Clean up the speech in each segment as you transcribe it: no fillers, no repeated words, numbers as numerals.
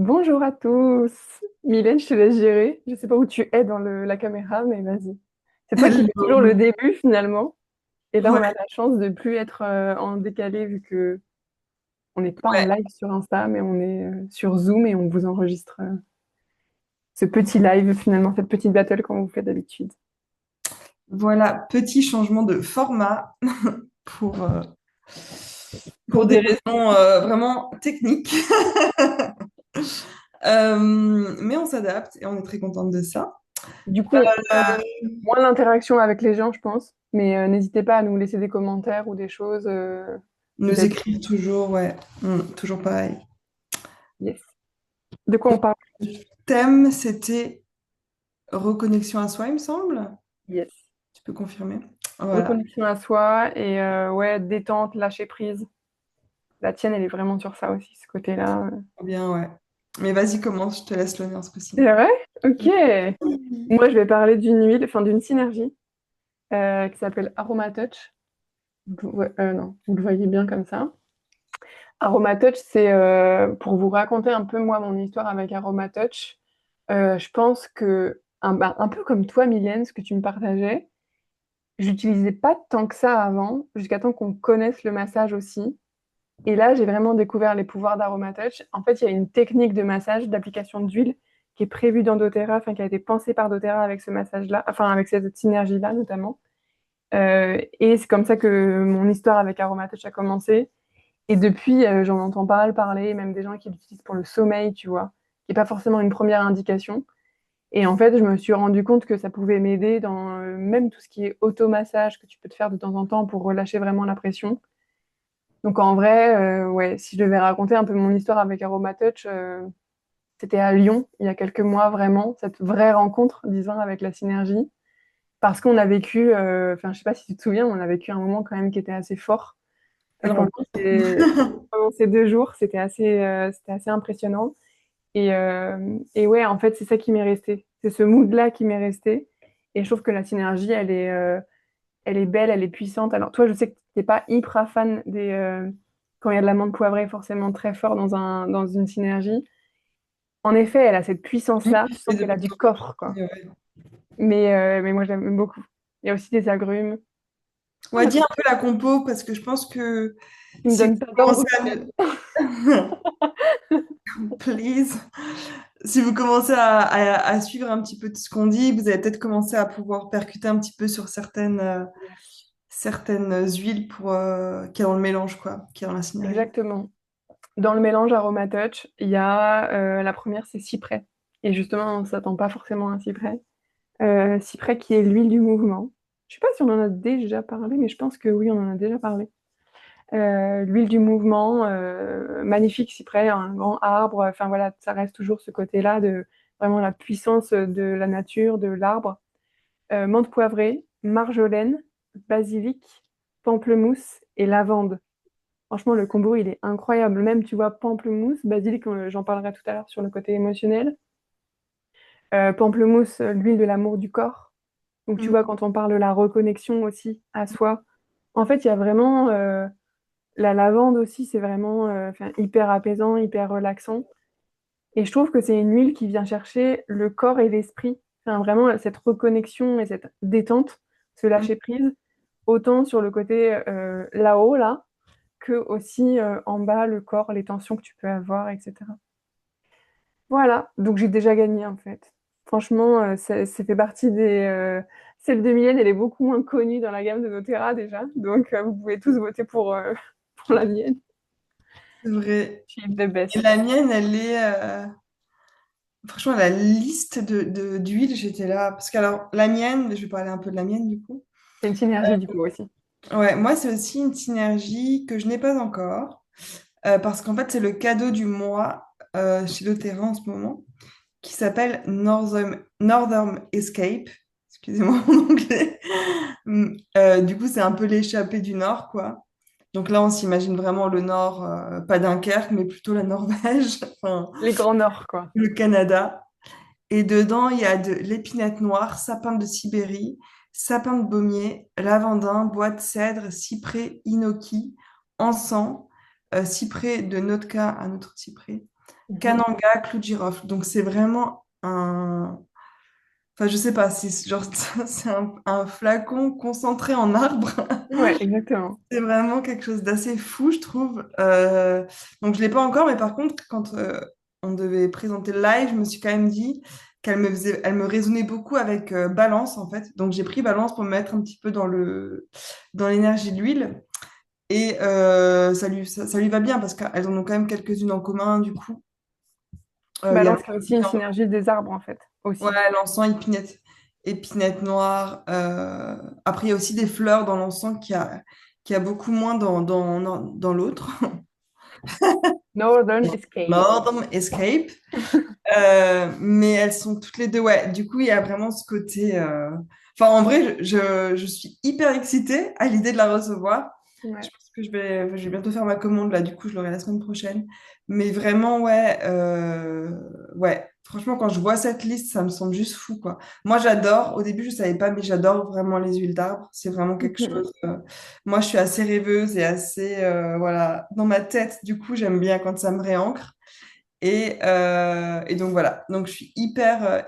Bonjour à tous. Mylène, je te laisse gérer. Je sais pas où tu es dans la caméra, mais vas-y. C'est toi qui fais toujours le Hello. début finalement. Et là, on Ouais, a la chance de plus être en décalé vu que on n'est pas en ouais. live sur Insta, mais on est sur Zoom et on vous enregistre ce petit live finalement, cette petite battle comme on vous fait d'habitude. Voilà, petit changement de format pour, euh, pour Pour des des... raisons vraiment techniques. Mais on s'adapte et on est très contente de ça. Du coup, on a Euh, moins d'interaction avec les gens, je pense. Mais n'hésitez pas à nous laisser des commentaires ou des choses. Nous Peut-être. écrire toujours, ouais, toujours pareil. Yes. De quoi on parle? Le thème, c'était reconnexion à soi, il me semble. Yes. Tu peux confirmer? Voilà, Reconnexion à soi et ouais, détente, lâcher prise. La tienne, elle est vraiment sur ça aussi, ce côté-là. trop bien, ouais. Mais vas-y, commence, je te laisse l'honneur ce coup-ci. C'est vrai? Ok. Moi, je vais parler d'une huile, enfin d'une synergie qui s'appelle Aromatouch. Ouais, non, vous le voyez bien comme ça. Aromatouch, c'est pour vous raconter un peu moi mon histoire avec Aromatouch. Je pense que un peu comme toi, Mylène, ce que tu me partageais, j'utilisais pas tant que ça avant, jusqu'à temps qu'on connaisse le massage aussi. Et là, j'ai vraiment découvert les pouvoirs d'Aromatouch. En fait, il y a une technique de massage, d'application d'huile qui est prévue dans doTERRA, enfin qui a été pensée par doTERRA avec ce massage-là, enfin avec cette synergie-là notamment. Et c'est comme ça que mon histoire avec Aromatouch a commencé. Et depuis, j'en entends pas mal parler, même des gens qui l'utilisent pour le sommeil, tu vois, qui n'est pas forcément une première indication. Et en fait, je me suis rendu compte que ça pouvait m'aider dans même tout ce qui est automassage que tu peux te faire de temps en temps pour relâcher vraiment la pression. Donc en vrai, ouais, si je devais raconter un peu mon histoire avec Aromatouch, c'était à Lyon il y a quelques mois vraiment, cette vraie rencontre, disons, avec la synergie. Parce qu'on a vécu, enfin je sais pas si tu te souviens, on a vécu un moment quand même qui était assez fort. Quelle Pendant rencontre. pendant ces 2 jours, c'était assez impressionnant. Et ouais, en fait, c'est ça qui m'est resté. C'est ce mood-là qui m'est resté. Et je trouve que la synergie, elle est belle, elle est puissante. Alors toi, je sais que tu n'es pas hyper fan quand il y a de l'amande poivrée forcément très fort dans une synergie. En effet, elle a cette puissance-là. Tu sens J'essaie de qu'elle a du plutôt corps, quoi. ouais. Mais moi, j'aime beaucoup. Il y a aussi des agrumes. On On va a dire fait... un peu la compo parce que je pense que Tu me si vous donnes pas commencez d'ordre, Mylène. please, si vous commencez à suivre un petit peu de ce qu'on dit, vous allez peut-être commencer à pouvoir percuter un petit peu sur certaines huiles qui est dans le mélange, quoi, qui est dans la synergie. Exactement. Dans le mélange Aromatouch, il y a la première, c'est cyprès. Et justement, on ne s'attend pas forcément à un cyprès. Cyprès qui est l'huile du mouvement. Je sais pas si on en a déjà parlé, mais je pense que oui, on en a déjà parlé. L'huile du mouvement, magnifique cyprès, un grand arbre. Enfin voilà, ça reste toujours ce côté-là de vraiment la puissance de la nature, de l'arbre. Menthe poivrée, marjolaine, basilic, pamplemousse et lavande. Franchement, le combo, il est incroyable. Même, tu vois, pamplemousse, basilic, j'en parlerai tout à l'heure sur le côté émotionnel. Pamplemousse, l'huile de l'amour du corps. Donc, tu Mm. vois, quand on parle de la reconnexion aussi à soi, en fait, il y a vraiment la lavande aussi, c'est vraiment enfin, hyper apaisant, hyper relaxant. Et je trouve que c'est une huile qui vient chercher le corps et l'esprit. Enfin, vraiment, cette reconnexion et cette détente, ce Mm. lâcher prise, autant sur le côté là-haut, là, que aussi en bas, le corps, les tensions que tu peux avoir, etc. Voilà, donc j'ai déjà gagné en fait. Franchement, ça fait partie celle de Mylène, elle est beaucoup moins connue dans la gamme de doTERRA déjà, donc vous pouvez tous voter pour la mienne. C'est vrai. Je suis the Et best. la mienne, elle est... franchement, la liste d'huiles, j'étais là. Parce que alors, la mienne, je vais parler un peu de la mienne du coup. C'est une synergie du coup aussi. Ouais, moi, c'est aussi une synergie que je n'ai pas encore. Parce qu'en fait, c'est le cadeau du mois chez doTERRA en ce moment, qui s'appelle Northern Escape. Excusez-moi mon anglais. Du coup, c'est un peu l'échappée du Nord, quoi. Donc là, on s'imagine vraiment le Nord, pas Dunkerque, mais plutôt la Norvège, enfin, Les grands nords, quoi. le Canada. Et dedans, il y a de l'épinette noire, sapin de Sibérie, sapin de baumier, lavandin, bois de cèdre, cyprès, inoki, encens, cyprès de Nootka, un autre cyprès. Mhm. Kananga, clou de girofle. Donc c'est vraiment un... Enfin, je sais pas, c'est genre, c'est un flacon concentré en arbre. Ouais, exactement. C'est vraiment quelque chose d'assez fou, je trouve. Donc, je l'ai pas encore, mais par contre, quand on devait présenter le live, je me suis quand même dit elle me résonnait beaucoup avec Balance, en fait. Donc, j'ai pris Balance pour me mettre un petit peu dans l'énergie de l'huile. Et ça lui va bien parce qu'elles en ont quand même quelques-unes en commun, du coup. Il y a Balance, qui est aussi une synergie des arbres, en fait, ouais, aussi. l'encens, épinette noire. Après, il y a aussi des fleurs dans l'encens qui a beaucoup moins dans l'autre. Northern Escape. Northern Escape. Mais elles sont toutes les deux, ouais. Du coup, il y a vraiment ce côté. Enfin, en vrai, je suis hyper excitée à l'idée de la recevoir. Je Ouais. pense que je vais bientôt faire ma commande là. Du coup, je l'aurai la semaine prochaine. Mais vraiment, ouais, ouais. Franchement, quand je vois cette liste, ça me semble juste fou, quoi. Moi, j'adore. Au début, je savais pas, mais j'adore vraiment les huiles d'arbre. C'est vraiment quelque Mhm. chose. Moi, je suis assez rêveuse et assez, voilà, dans ma tête. Du coup, j'aime bien quand ça me réancre. Et donc voilà, donc je suis hyper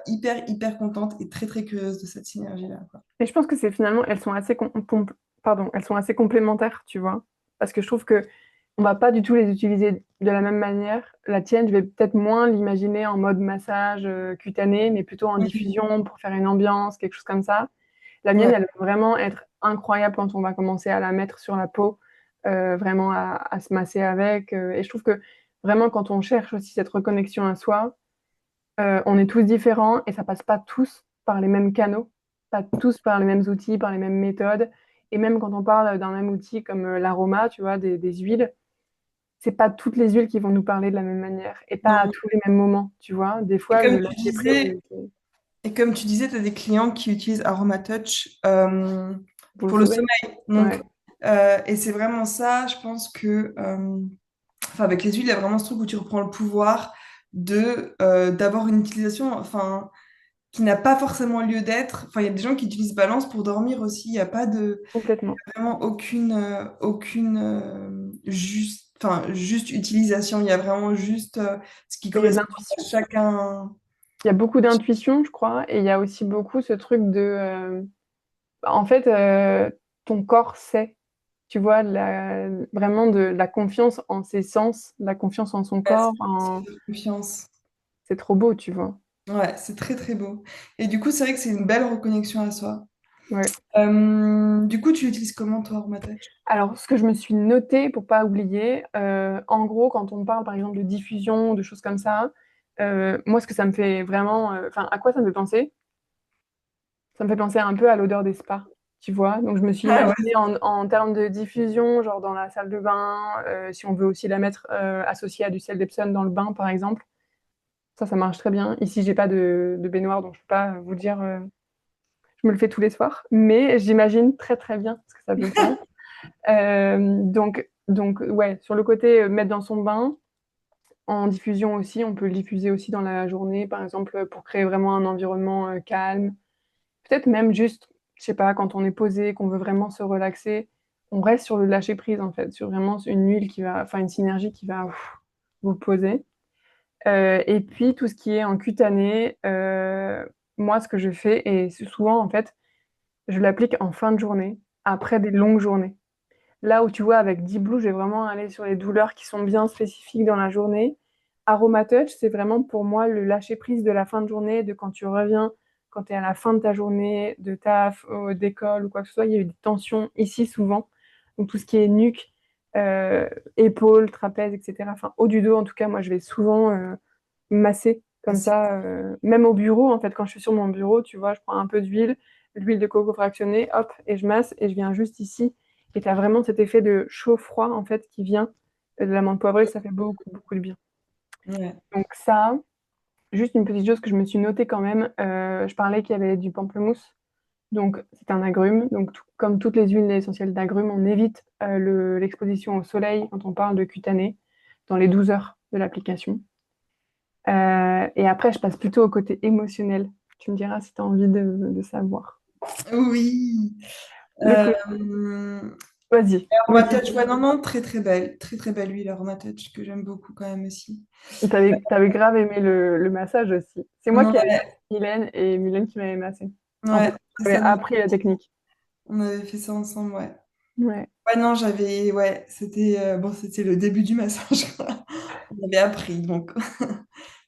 contente et très très curieuse de cette synergie-là, quoi. Et je pense que c'est finalement, elles sont assez, pardon, elles sont assez complémentaires, tu vois. Parce que je trouve que on va pas du tout les utiliser de la même manière. La tienne, je vais peut-être moins l'imaginer en mode massage cutané, mais plutôt en Mhm. diffusion pour faire une ambiance, quelque chose comme ça. La mienne, Ouais, elle va vraiment être incroyable quand on va commencer à la mettre sur la peau, vraiment à se masser avec. Et je trouve que vraiment, quand on cherche aussi cette reconnexion à soi, on est tous différents et ça passe pas tous par les mêmes canaux, pas tous par les mêmes outils, par les mêmes méthodes. Et même quand on parle d'un même outil comme l'aroma, tu vois, des huiles, c'est pas toutes les huiles qui vont nous parler de la même manière et pas à non. tous les mêmes moments, tu vois. Des Et fois, le comme tu lâcher prise, disais, tu as des clients qui utilisent Aromatouch pour le pour le soleil. sommeil. Donc, Ouais, et c'est vraiment ça, je pense que, enfin, avec les huiles, il y a vraiment ce truc où tu reprends le pouvoir d'avoir une utilisation, enfin, qui n'a pas forcément lieu d'être. Enfin, il y a des gens qui utilisent Balance pour dormir aussi. Il n'y a pas de complètement. vraiment aucune juste utilisation. Il y a vraiment juste ce qui Il y a de correspond à l'intuition. chacun. Il y a beaucoup d'intuition, je crois, et il y a aussi beaucoup ce truc de, en fait, ton corps sait, tu vois, vraiment de la confiance en ses sens, la confiance en son Ouais, corps, c'est de confiance. c'est trop beau, tu vois. Ouais, c'est très très beau. Et du coup, c'est vrai que c'est une belle reconnexion à soi. Ouais. Du coup, tu l'utilises comment toi, Armatage? Alors, ce que je me suis noté pour pas oublier, en gros, quand on parle par exemple de diffusion, de choses comme ça, moi, ce que ça me fait vraiment, enfin, à quoi ça me fait penser? Ça me fait penser un peu à l'odeur des spas, tu vois. Donc, je me suis Ah imaginée en termes de diffusion, genre dans la salle de bain, si on veut aussi la mettre associée à du sel d'Epsom dans le bain, par exemple. Ça marche très bien. Ici, j'ai pas de baignoire, donc je peux pas vous dire, je me le fais tous les soirs, mais j'imagine très très bien ce que ça peut faire. Donc, ouais, sur le côté mettre dans son bain, en diffusion aussi, on peut le diffuser aussi dans la journée, par exemple, pour créer vraiment un environnement calme. Peut-être même juste, je sais pas, quand on est posé, qu'on veut vraiment se relaxer, on reste sur le lâcher prise en fait, sur vraiment une huile qui va, enfin une synergie qui va vous poser. Et puis tout ce qui est en cutané, moi ce que je fais, et c'est souvent en fait, je l'applique en fin de journée, après des longues journées. Là où tu vois, avec Deep Blue, je vais vraiment aller sur les douleurs qui sont bien spécifiques dans la journée. Aromatouch, c'est vraiment pour moi le lâcher prise de la fin de journée, de quand tu reviens, quand tu es à la fin de ta journée, de taf, d'école ou quoi que ce soit. Il y a eu des tensions ici souvent. Donc tout ce qui est nuque, euh, épaules, trapèze, etc. Enfin, haut du dos, en tout cas, moi, je vais souvent masser Ah, comme ça. Même au bureau, en fait, quand je suis sur mon bureau, tu vois, je prends un peu d'huile, l'huile de coco fractionnée, hop, et je masse et je viens juste ici et tu as vraiment cet effet de chaud-froid, en fait, qui vient de la menthe poivrée. Ça fait beaucoup, beaucoup de bien. ouais. Donc ça, juste une petite chose que je me suis notée quand même. Je parlais qu'il y avait du pamplemousse. Donc c'est un agrume. Donc comme toutes les huiles essentielles d'agrumes, on évite l'exposition au soleil quand on parle de cutané dans les 12 heures de l'application. Et après, je passe plutôt au côté émotionnel. Tu me diras si tu as envie de savoir. Oui. Le Euh, côté... Vas-y, Aroma motive. Touch, ouais, non, non, très très belle huile Aroma Touch que j'aime beaucoup quand même aussi. T'avais grave aimé le massage aussi. C'est moi qui avais Ouais, massé Mylène et Mylène qui m'avait massé. En fait, ouais, c'est j'avais ça, appris la technique. on avait fait ça ensemble, ouais. Ouais. Ouais, non, ouais, c'était bon, c'était le début du massage, quoi. On avait appris, donc.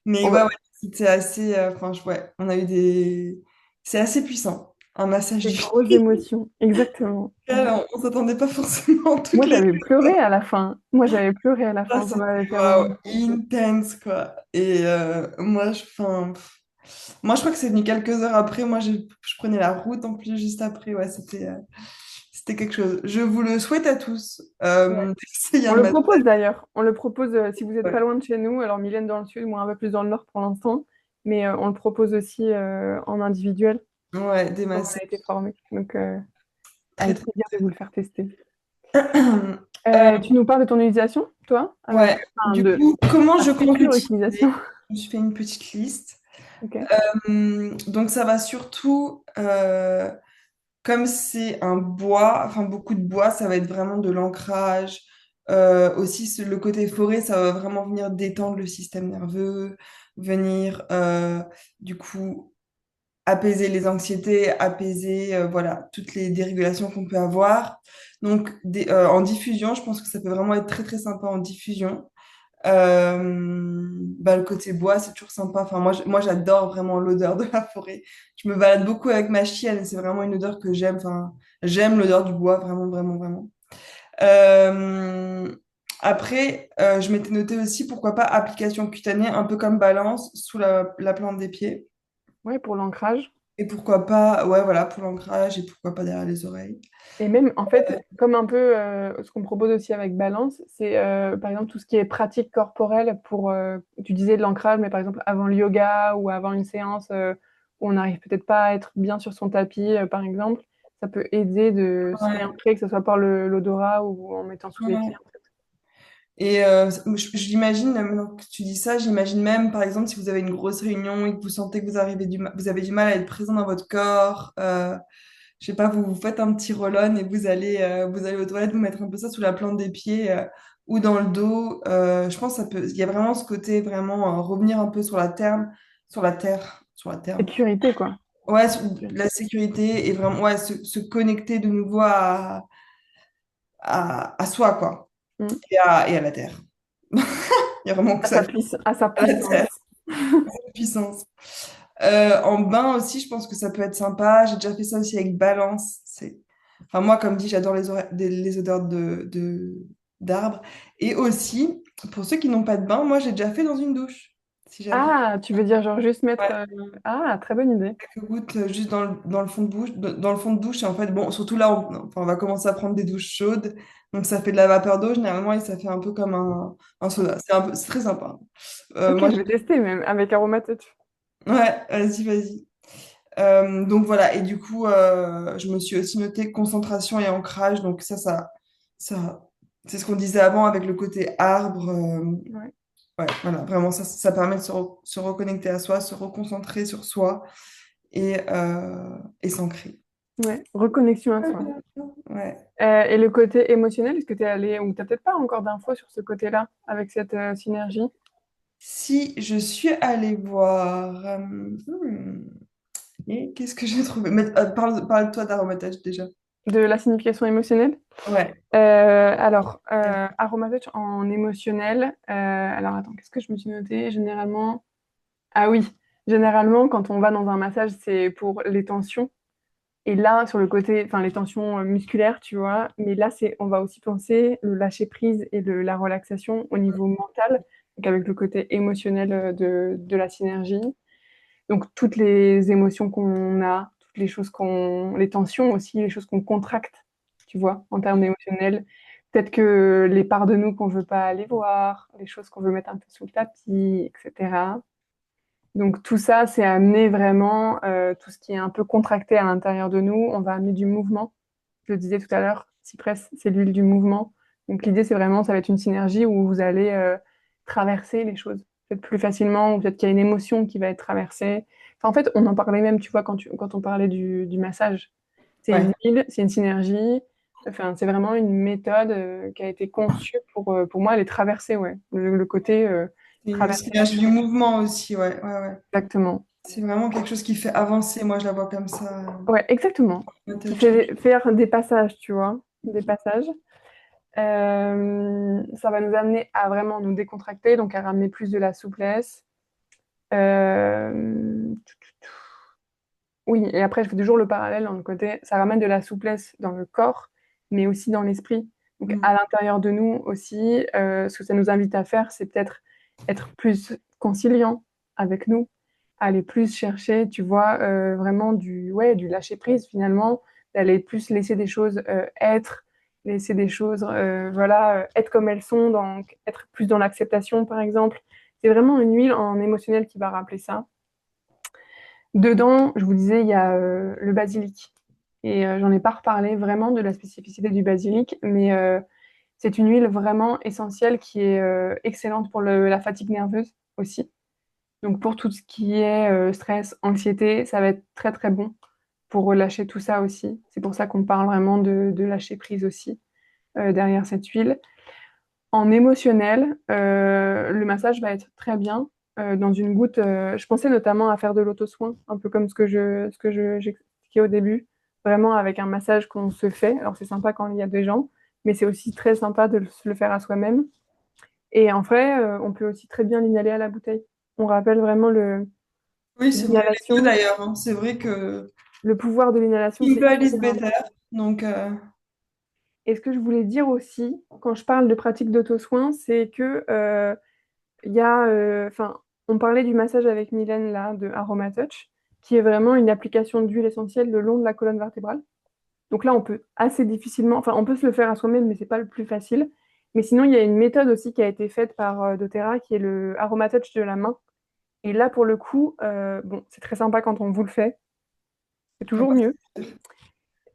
Mais On ouais, va- ouais, c'était assez, enfin, ouais, on a eu des, c'est assez puissant, un massage Des du grosses émotions, exactement. on s'attendait pas forcément Moi, toutes les j'avais pleuré à la fin. Moi, j'avais pleuré à la fois, fin. Ça c'était m'avait fait waouh, remonter. intense, quoi. Et moi, enfin, moi, je crois que c'est venu quelques heures après. Moi, je prenais la route en plus juste après. Ouais, c'était quelque chose. Je vous le souhaite à tous. Ouais. D'essayer On un le massage. propose d'ailleurs. On le propose si vous n'êtes pas Ouais, loin de chez nous. Alors, Mylène dans le sud, moi un peu plus dans le nord pour l'instant. Mais on le propose aussi en individuel, ouais, des comme on a massages. été formés. Donc, Très, avec très. plaisir de vous le faire tester. Euh, Tu nous parles de ton utilisation, toi? ouais. Enfin, Du de coup, comment ta je compte future l'utiliser? utilisation. Je me suis fait une petite liste. Ok. Donc, ça va surtout. Comme c'est un bois, enfin beaucoup de bois, ça va être vraiment de l'ancrage. Aussi, le côté forêt, ça va vraiment venir détendre le système nerveux, venir du coup apaiser les anxiétés, apaiser voilà toutes les dérégulations qu'on peut avoir. Donc en diffusion, je pense que ça peut vraiment être très très sympa en diffusion. Le côté bois, c'est toujours sympa. Enfin, moi, j'adore vraiment l'odeur de la forêt. Je me balade beaucoup avec ma chienne et c'est vraiment une odeur que j'aime. Enfin, j'aime l'odeur du bois, vraiment, vraiment, vraiment. Euh, Après, je m'étais noté aussi, pourquoi pas, application cutanée, un peu comme Balance, sous la plante des pieds. Ouais, pour l'ancrage. Et pourquoi pas, ouais, voilà, pour l'ancrage et pourquoi pas derrière les oreilles. Et même, en fait, comme un peu ce qu'on propose aussi avec Balance, c'est par exemple tout ce qui est pratique corporelle pour, tu disais de l'ancrage, mais par exemple avant le yoga ou avant une séance où on n'arrive peut-être pas à être bien sur son tapis, par exemple, ça peut aider de se Ouais. réancrer, que ce soit par l'odorat ou en mettant sous les pieds. Ouais. Et j'imagine, maintenant que tu dis ça, j'imagine même, par exemple, si vous avez une grosse réunion et que vous sentez que vous avez du mal à être présent dans votre corps, je sais pas, vous vous faites un petit roll-on et vous allez aux toilettes, vous mettre un peu ça sous la plante des pieds ou dans le dos. Je pense que il y a vraiment ce côté, vraiment revenir un peu sur la terre. Sécurité, quoi. Ouais, sur la sécurité et vraiment, ouais, se connecter de nouveau à soi, quoi, Mm. et à la terre. Il y a vraiment que ça, À sa à la terre, puissance. puissance. En bain aussi, je pense que ça peut être sympa. J'ai déjà fait ça aussi avec Balance. Enfin, moi, comme dit, j'adore les odeurs d'arbres. Et aussi, pour ceux qui n'ont pas de bain, moi, j'ai déjà fait dans une douche. Si jamais. Ah, tu veux dire genre juste mettre... Ouais, Ah, très bonne idée. quelques gouttes juste dans le fond de bouche, dans le fond de douche. Et en fait, bon, surtout là, enfin, on va commencer à prendre des douches chaudes. Donc, ça fait de la vapeur d'eau généralement et ça fait un peu comme un soda. C'est très sympa. Ok, Moi, je vais tester même avec Aromatouch. ouais, vas-y, vas-y. Donc voilà, et du coup, je me suis aussi noté concentration et ancrage. Donc ça c'est ce qu'on disait avant avec le côté arbre. Ouais. Ouais, voilà, vraiment, ça permet de se reconnecter à soi, se reconcentrer sur soi et s'ancrer. Ouais, reconnexion à soi. Ouais. Et le côté émotionnel, est-ce que tu es allé, ou tu n'as peut-être pas encore d'infos sur ce côté-là, avec cette synergie Si je suis allée voir, et qu'est-ce que j'ai trouvé? Parle-toi d'Aromatage déjà. de la signification émotionnelle? Ouais. Alors, Aromatouch en émotionnel. Alors, attends, qu'est-ce que je me suis noté? Généralement, ah oui, généralement, quand on va dans un massage, c'est pour les tensions. Et là, sur le côté, enfin, les tensions musculaires, tu vois, mais là, on va aussi penser le lâcher prise et la relaxation au niveau mental, donc avec le côté émotionnel de la synergie. Donc, toutes les émotions qu'on a, toutes les choses les tensions aussi, les choses qu'on contracte, tu vois, en termes émotionnels. Peut-être que les parts de nous qu'on veut pas aller voir, les choses qu'on veut mettre un peu sous le tapis, etc. Donc tout ça, c'est amener vraiment tout ce qui est un peu contracté à l'intérieur de nous. On va amener du mouvement. Je le disais tout à l'heure, Cypress, c'est l'huile du mouvement. Donc l'idée, c'est vraiment, ça va être une synergie où vous allez traverser les choses peut-être plus facilement, ou peut-être qu'il y a une émotion qui va être traversée. Enfin, en fait, on en parlait même, tu vois, quand on parlait du massage. C'est une Ouais. huile, c'est une synergie. Enfin, c'est vraiment une méthode qui a été conçue pour moi, aller traverser, ouais. Le côté Et le traverser signage du mouvement aussi, ouais, ouais, ouais. exactement. C'est vraiment quelque chose qui fait avancer. Moi, je la vois comme ça. Ouais, exactement. Ma Qui touch. fait faire des passages, tu vois, des passages. Ça va nous amener à vraiment nous décontracter, donc à ramener plus de la souplesse. Euh, Oui, et après, je fais toujours le parallèle dans le côté, ça ramène de la souplesse dans le corps, mais aussi dans l'esprit. Donc, Mm. à l'intérieur de nous aussi, ce que ça nous invite à faire, c'est peut-être être plus conciliant avec nous, aller plus chercher, tu vois, vraiment du lâcher-prise finalement, d'aller plus laisser des choses être, laisser des choses, voilà, être comme elles sont, donc être plus dans l'acceptation, par exemple. C'est vraiment une huile en émotionnel qui va rappeler ça. Dedans, je vous disais, il y a le basilic. Et j'en ai pas reparlé vraiment de la spécificité du basilic, mais c'est une huile vraiment essentielle qui est excellente pour la fatigue nerveuse aussi. Donc pour tout ce qui est stress, anxiété, ça va être très très bon pour relâcher tout ça aussi. C'est pour ça qu'on parle vraiment de lâcher prise aussi derrière cette huile. En émotionnel, le massage va être très bien. Dans une goutte, je pensais notamment à faire de l'auto-soin, un peu comme j'ai expliqué au début, vraiment avec un massage qu'on se fait. Alors c'est sympa quand il y a des gens, mais c'est aussi très sympa de se le faire à soi-même. Et en vrai, on peut aussi très bien l'inhaler à la bouteille. On rappelle vraiment Oui, c'est vrai, les deux l'inhalation, d'ailleurs, hein. C'est vrai que le pouvoir de l'inhalation, c'est simple is hyper better. important. Donc, Et ce que je voulais dire aussi, quand je parle de pratique d'auto-soin, c'est que il y a, enfin, on parlait du massage avec Mylène là, de Aromatouch, qui est vraiment une application d'huile essentielle le long de la colonne vertébrale. Donc là, on peut assez difficilement, enfin, on peut se le faire à soi-même, mais c'est pas le plus facile. Mais sinon, il y a une méthode aussi qui a été faite par doTERRA, qui est le Aromatouch de la main. Et là, pour le coup, bon, c'est très sympa quand on vous le fait, c'est ah toujours bah, mieux.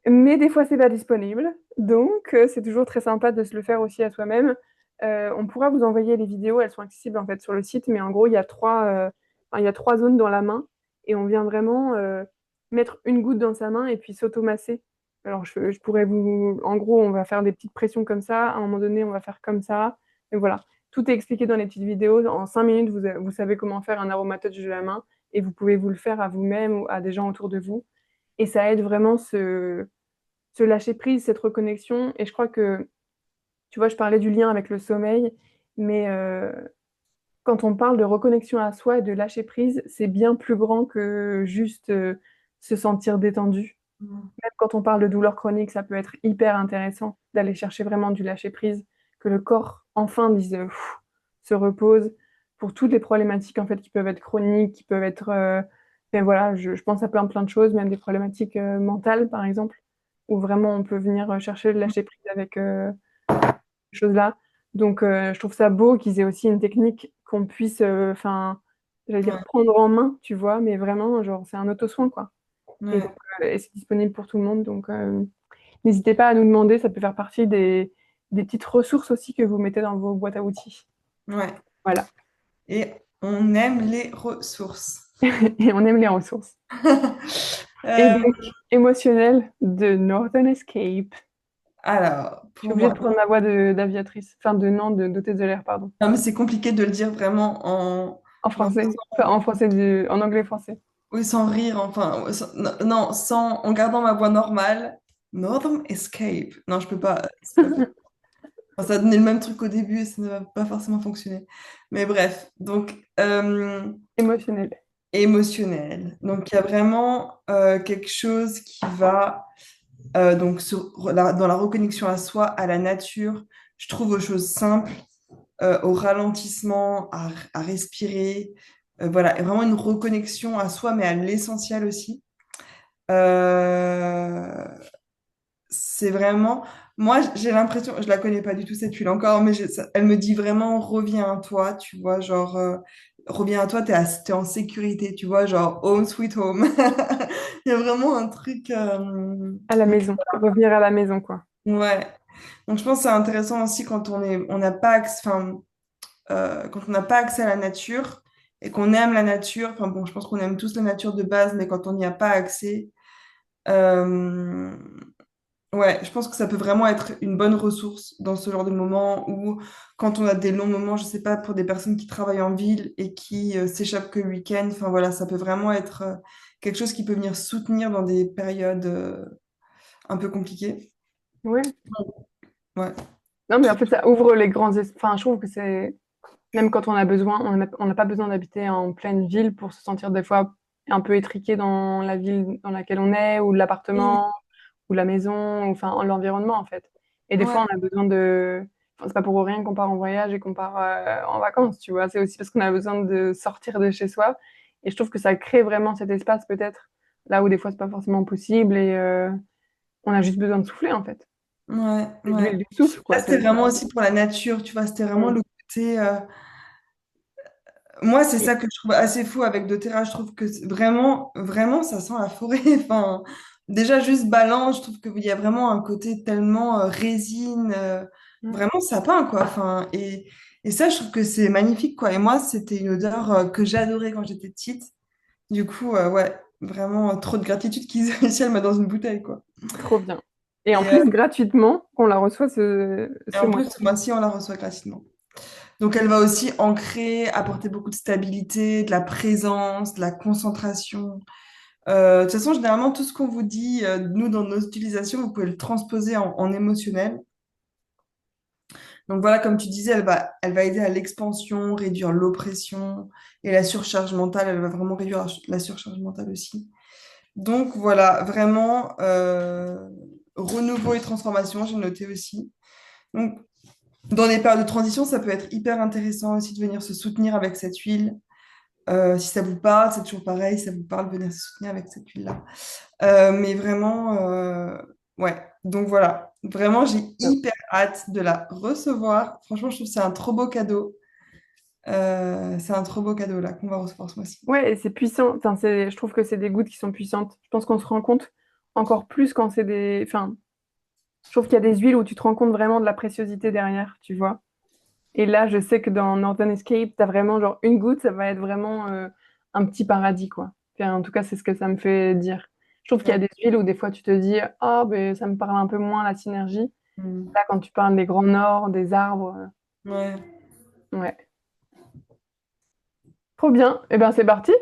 Mais des fois, c'est pas disponible. Donc, c'est toujours très sympa de se le faire aussi à soi-même. On pourra vous envoyer les vidéos, elles sont accessibles en fait sur le site, mais en gros, il y a trois zones dans la main et on vient vraiment mettre une goutte dans sa main et puis s'automasser. Alors, je pourrais vous. En gros, on va faire des petites pressions comme ça. À un moment donné, on va faire comme ça. Et voilà. Tout est expliqué dans les petites vidéos. En 5 minutes, vous savez comment faire un aromatouch de la main et vous pouvez vous le faire à vous-même ou à des gens autour de vous. Et ça aide vraiment ce lâcher prise, cette reconnexion. Et je crois que, tu vois, je parlais du lien avec le sommeil, mais quand on parle de reconnexion à soi et de lâcher prise, c'est bien plus grand que juste se sentir détendu. Même quand on parle de douleur chronique, ça peut être hyper intéressant d'aller chercher vraiment du lâcher prise, que le corps enfin dise se repose pour toutes les problématiques en fait qui peuvent être chroniques, qui peuvent être ben voilà, je pense à plein de choses, même des problématiques mentales par exemple, où vraiment on peut venir chercher le lâcher prise avec ces choses-là. Donc je trouve ça beau qu'ils aient aussi une technique qu'on puisse, enfin, j'allais dire ouais, prendre en main, tu vois, mais vraiment genre c'est un auto-soin quoi. Et donc, ouais, et c'est disponible pour tout le monde. Donc, n'hésitez pas à nous demander. Ça peut faire partie des petites ressources aussi que vous mettez dans vos boîtes à outils. ouais. Voilà. Et on aime les ressources. Et on aime les ressources. Et Euh, donc, émotionnel de Northern Escape. alors, Je suis pour obligée moi, de prendre ma voix d'aviatrice. Enfin, non, d'hôtesse de l'air, pardon. non, mais c'est compliqué de le dire vraiment En genre, français. Enfin, en français, en anglais français. oui, sans rire, enfin, non, non, en gardant ma voix normale. Northern Escape. Non, je peux pas. C'est pas possible. Enfin, ça a donné le même truc au début et ça ne va pas forcément fonctionner. Mais bref, donc Émotionnel. émotionnel. Donc il y a vraiment quelque chose qui va donc dans la reconnexion à soi, à la nature. Je trouve aux choses simples, au ralentissement, à respirer. Voilà, et vraiment une reconnexion à soi, mais à l'essentiel aussi. Euh, c'est vraiment, moi j'ai l'impression, je la connais pas du tout cette huile encore, mais elle me dit vraiment reviens à toi, tu vois, genre reviens à toi, t'es en sécurité, tu vois, genre home sweet home. Il y a vraiment un truc, À la maison. Revenir à la maison, quoi. ouais. Donc je pense que c'est intéressant aussi quand on n'a pas accès, enfin, quand on n'a pas accès à la nature et qu'on aime la nature. Enfin bon, je pense qu'on aime tous la nature de base, mais quand on n'y a pas accès. euh, Ouais, je pense que ça peut vraiment être une bonne ressource dans ce genre de moment où, quand on a des longs moments, je sais pas, pour des personnes qui travaillent en ville et qui s'échappent que le week-end, enfin voilà, ça peut vraiment être quelque chose qui peut venir soutenir dans des périodes un peu compliquées. Ouais. Ouais, Non, mais en fait, ça ouvre les Enfin, je trouve que c'est. Même quand on a besoin, on n'a pas besoin d'habiter en pleine ville pour se sentir des fois un peu étriqué dans la ville dans laquelle on est, ou oui, l'appartement, ou la maison, ou enfin l'environnement en fait. Et des ouais, fois, on a besoin de. Enfin, c'est pas pour rien qu'on part en voyage et qu'on part en vacances, tu vois. C'est aussi parce qu'on a besoin de sortir de chez soi. Et je trouve que ça crée vraiment cet espace peut-être là où des fois c'est pas forcément possible et on a juste besoin de souffler en fait. ouais, C'est ouais. l'huile du souffle, Là, quoi. c'était C'est. vraiment aussi pour la nature, tu vois, c'était vraiment Mm. le côté. Moi, c'est Et- ça que je trouve assez fou avec doTERRA. Je trouve que vraiment, vraiment, ça sent la forêt. Enfin, déjà, juste Balance, je trouve qu'il y a vraiment un côté tellement résine, mm. vraiment sapin, quoi. Enfin, et ça, je trouve que c'est magnifique, quoi. Et moi, c'était une odeur que j'adorais quand j'étais petite. Du coup, ouais, vraiment trop de gratitude qu'ils aient réussi à le mettre dans une bouteille, quoi. Trop bien. Et en Et, plus, gratuitement, qu'on la reçoit ce, et ce en plus, mois-ci. ce mois-ci, on la reçoit gratuitement. Donc, elle va aussi ancrer, apporter beaucoup de stabilité, de la présence, de la concentration. De toute façon, généralement, tout ce qu'on vous dit, nous, dans nos utilisations, vous pouvez le transposer en émotionnel. Donc voilà, comme tu disais, elle va aider à l'expansion, réduire l'oppression et la surcharge mentale. Elle va vraiment réduire la surcharge mentale aussi. Donc voilà, vraiment, renouveau et transformation, j'ai noté aussi. Donc, dans les périodes de transition, ça peut être hyper intéressant aussi de venir se soutenir avec cette huile. Si ça vous parle, c'est toujours pareil, si ça vous parle, venir se soutenir avec cette huile-là. Mais vraiment, ouais. Donc voilà, vraiment, j'ai Bien. hyper hâte de la recevoir. Franchement, je trouve que c'est un trop beau cadeau. C'est un trop beau cadeau là qu'on va recevoir ce mois-ci. Ouais, et c'est puissant. Enfin, je trouve que c'est des gouttes qui sont puissantes. Je pense qu'on se rend compte encore plus quand c'est des. Enfin, je trouve qu'il y a des huiles où tu te rends compte vraiment de la préciosité derrière, tu vois. Et là, je sais que dans Northern Escape, t'as vraiment genre une goutte, ça va être vraiment un petit paradis, quoi. Enfin, en tout cas, c'est ce que ça me fait dire. Je trouve qu'il y Ouais. a des huiles où des fois tu te dis, ah, ben ça me parle un peu moins la synergie. Mm. Là, quand tu parles des grands nords, des arbres, Ouais. ouais. Trop bien. Eh ben, c'est parti.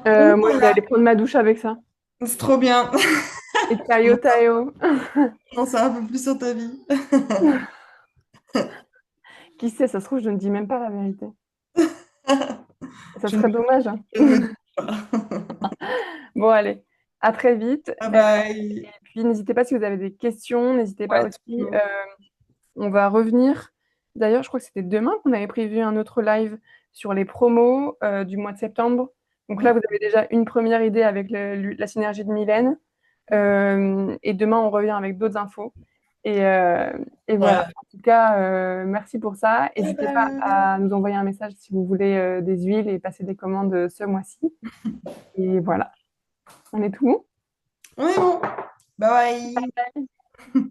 Donc Moi, je vais voilà, aller prendre ma douche avec ça. c'est trop bien. Et tayo tayo. On en sait un peu plus sur ta vie. Qui sait, ça se trouve, je ne dis même pas la vérité. Ça Je ne, serait dommage, hein. je ne me dis pas. Bon, allez, à très vite. Bye Et bye. puis, n'hésitez pas si vous avez des questions, n'hésitez pas Ouais, aussi. toujours. On va revenir. D'ailleurs, je crois que c'était demain qu'on avait prévu un autre live sur les promos du mois de septembre. Donc là, Ouais. vous avez déjà une première idée avec la synergie de Mylène. Et demain, on revient avec d'autres infos. Et, euh, et voilà. Ouais. En tout cas, merci pour ça. Bye N'hésitez pas bye. à nous envoyer un message si vous voulez des huiles et passer des commandes ce mois-ci. Et voilà. On est tout bon? On est bon. Bye bye.